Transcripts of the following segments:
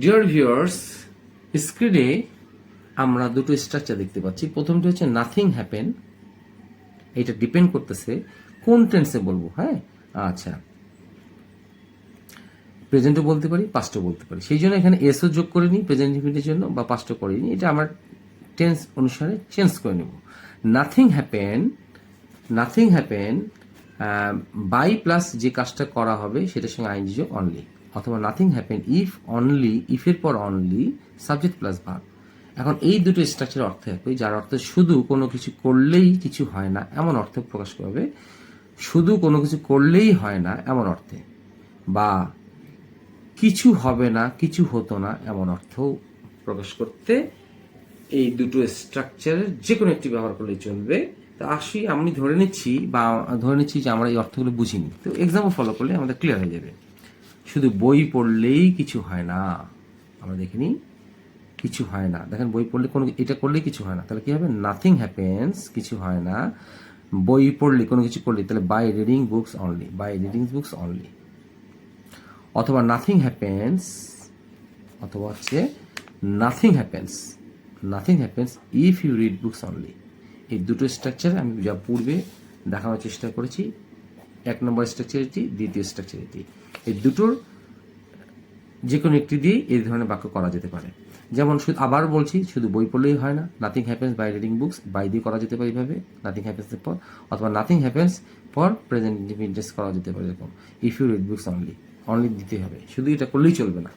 Dear viewers, স্ক্রিনে আমরা দুটো স্ট্রাকচার দেখতে পাচ্ছি। প্রথমটি হচ্ছে নাথিং হ্যাপেন, এটা ডিপেন্ড করতেছে কোন টেন্সে বলবো। হ্যাঁ, আচ্ছা, প্রেজেন্টও বলতে পারি, পাস্টও বলতে পারি। সেই জন্য এখানে এসও যোগ করে নিই প্রেজেন্ট ইনফিনিটির জন্য, বা পাস্টও করিনি, এটা আমার টেন্স অনুসারে চেঞ্জ করে নেব। Nothing happen, nothing happen by plus যে কাজটা করা হবে সেটার সঙ্গে আইনজি যোগ অনলি, অথবা নাথিং হ্যাপেন ইফ অনলি, ইফের পর অনলি সাবজেক্ট প্লাস ভার্ব। এখন এই দুটো স্ট্রাকচার অর্থ একই, যার অর্থ শুধু কোনো কিছু করলেই কিছু হয় না এমন অর্থ প্রকাশ করবে, শুধু কোনো কিছু করলেই হয় না এমন অর্থে, বা কিছু হবে না, কিছু হতো না এমন অর্থ প্রকাশ করতে এই দুটো স্ট্রাকচারের যে কোনো একটি ব্যবহার করলেই চলবে। তো আসি, আমি ধরে নিচ্ছি যে আমরা এই অর্থগুলো বুঝিনি, তো এক্সাম্পল ফলো করলে আমাদের ক্লিয়ার হয়ে যাবে। শুধু বই পড়লেই কিছু হয় না, আমরা দেখিনি কিছু হয় না। দেখেন, বই পড়লে কোনো এটা করলেই কিছু হয় না, তাহলে কি হবে? নাথিং হ্যাপেন্স, কিছু হয় না। বই পড়লে, কোনো কিছু করলে, তাহলে by reading books only, by reading books only. অথবা নাথিং হ্যাপেন্স, অথবা হচ্ছে nothing happens, nothing happens if you read books only. এই দুটো স্ট্রাকচার আমি যা পূর্বে দেখানোর চেষ্টা করেছি, এক নম্বর স্ট্রাকচার এটি, দ্বিতীয় স্ট্রাকচার এটি। এই দুটোর যে কোনো একটি দিয়ে এই ধরনের বাক্য করা যেতে পারে। যেমন আবার বলছি, শুধু বই পড়লেই হয় না, nothing happens by reading books, by দিয়ে করা যেতে পারে এইভাবে নাথিং হ্যাপেন্সের পর, অথবা nothing happens for present indefinite করা যেতে পারে এরকম, if you read books only, only দিতে হবে, শুধু এটা করলেই চলবে না।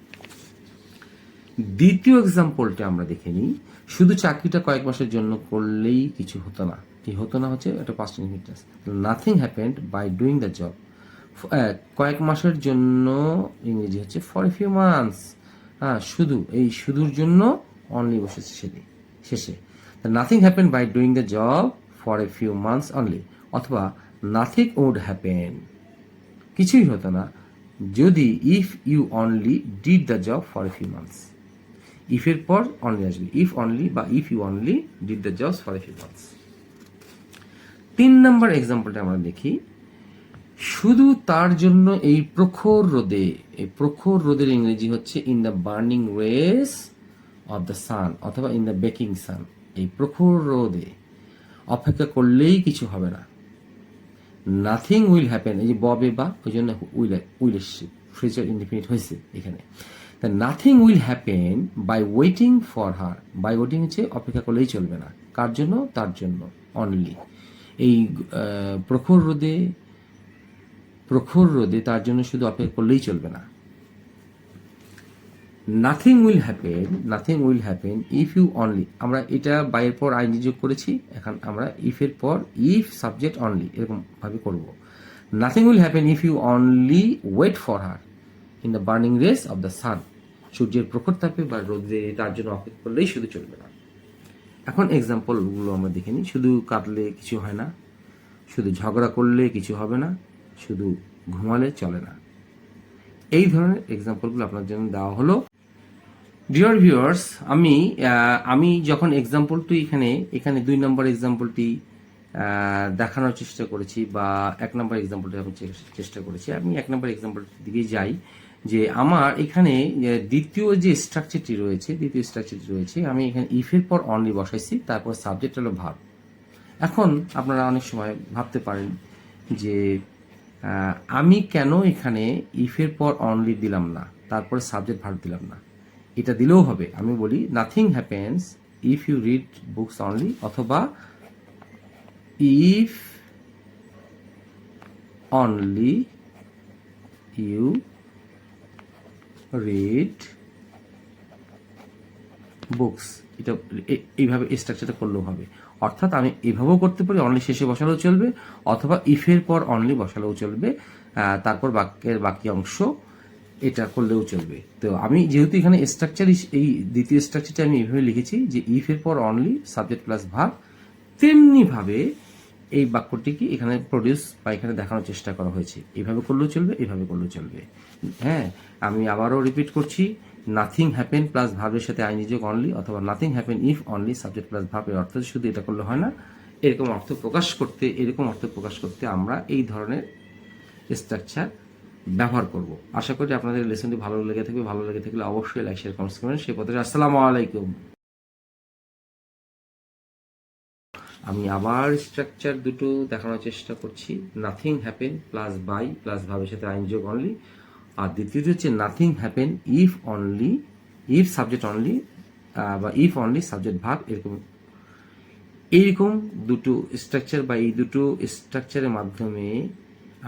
দ্বিতীয় এক্সাম্পলটা আমরা দেখে নিই। শুধু চাকরিটা কয়েক মাসের জন্য করলেই কিছু হতো না, কি হতো না হচ্ছে এটা past indefinite. Nothing happened by doing the job, কয়েক মাসের জন্য ইংরেজি হচ্ছে ফর এ ফিউ মান্থস। হ্যাঁ, শুধু, এই শুধুর জন্য অনলি বসেছে শেষে। Nothing happen by doing the job for a few months only, অথবা নাথিং উড হ্যাপেন, কিছুই হতো না যদি if you only did the job for a few months. ইফের পর অনলি আসবে, ইফ অনলি বা if you only did the jobs for a few months. 3 নম্বর এক্সাম্পলটা আমরা দেখি। শুধু তার জন্য এই প্রখর রোদে, এই প্রখর রোদের ইংরেজি হচ্ছে in the burning rays of the সান, অথবা ইন দ্য বেকিং সান। এই প্রখর রোদে অপেক্ষা করলেই কিছু হবে না। নাথিং উইল হ্যাপেন, এই যে ববে বা, ওই জন্য উইল এসছে, ফিউচার ইনডিফিনিট হয়েছে এখানে। তা nothing will happen by waiting for her, by waiting হচ্ছে অপেক্ষা করলেই চলবে না, কার জন্য? তার জন্য অনলি। এই প্রখর রোদে তার জন্য শুধু অপেক্ষা করলেই চলবে না। Nothing will happen if you only, আমরা এটা বাইয়ের পর আইনজি যোগ করেছি, এখন আমরা ইফের পর ইফ সাবজেক্ট অনলি এরকম ভাবে করব। Nothing will happen if you only wait for her in the burning rays of the sun, সূর্যের প্রখর তাপে বা রোদে তার জন্য অপেক্ষা করলেই শুধু চলবে না। এখন এক্সাম্পলগুলো আমরা দেখে নিই। শুধু কাঁদলে কিছু হয় না, শুধু ঝগড়া করলে কিছু হবে না, শুধু ঘুমালে চলে না। এই ধরনের এক্সাম্পলগুলো আপনার জন্য দেওয়া হলো। ডিয়ার ভিউয়ার্স, আমি যখন এক্সাম্পলটি এখানে 2 নম্বর এক্সাম্পলটি দেখানোর চেষ্টা করেছি, বা 1 নম্বর এক্সাম্পলটি আমি চেষ্টা করেছি, আমি 1 নম্বর এক্সাম্পলটির দিকে যাই। যে আমার এখানে দ্বিতীয় স্ট্রাকচারটি রয়েছে, আমি এখানে ইফের পর অনলি বসাইছি, তারপর সাবজেক্ট হলো ভার্ব। এখন আপনারা অনেক সময় ভাবতে পারেন যে আমি কেন এখানে ইফের পর অনলি দিলাম না, তারপরে সাবজেক্ট ভার্ব দিলাম না। এটা দিলেও হবে। আমি বলি nothing happens if you read books only, অথবা if only you read books. এটা এইভাবে স্ট্রাকচারটা করলেও হবে। অর্থাৎ আমি এভাবেও করতে পারি, অনলি শেষে বসালেও চলবে, অথবা ইফের পর অনলি বসালেও চলবে, তারপর বাক্যের বাকি অংশ এটা করলেও চলবে। তো আমি যেহেতু এখানে স্ট্রাকচার, এই দ্বিতীয় স্ট্রাকচারটা আমি এইভাবে লিখেছি যে ইফের পর অনলি সাবজেক্ট প্লাস ভার্ব, তেমনিভাবে এই বাক্যটিকে এখানে প্রডিউস বা এখানে দেখানোর চেষ্টা করা হয়েছে। এইভাবে করলেও চলবে, এইভাবে করলেও চলবে। হ্যাঁ, আমি আবারও রিপিট করছি, নাথিং হ্যাপেন প্লাস ভার্বের সাথে আইনি যোগ অনলি, অথবা nothing happen if only subject plus verb. এর অর্থ শুধু এটা করলে হয় না, এরকম অর্থ প্রকাশ করতে আমরা এই ধরনের স্ট্রাকচার ব্যবহার করব। আশা করি আপনাদের লেসনটি ভালো লেগে থাকবে। ভালো লেগে থাকলে অবশ্যই লাইক শেয়ার কমেন্টস করবেন। সেই পথে আসসালামু আলাইকুম। আমি আবার স্ট্রাকচার দুটো দেখানোর চেষ্টা করছি। Nothing happen plus by plus ভাবের সাথে আইনযোগ অনলি, আর দ্বিতীয়টি হচ্ছে nothing happen if only, if subject only বা ইফ অনলি সাবজেক্ট ভাব, এইরকম দুটো স্ট্রাকচার বা এই দুটো স্ট্রাকচারের মাধ্যমে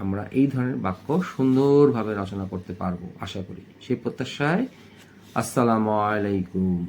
আমরা এই ধরনের বাক্য সুন্দরভাবে রচনা করতে পারবো আশা করি। সেই প্রত্যাশায় আসসালামু আলাইকুম।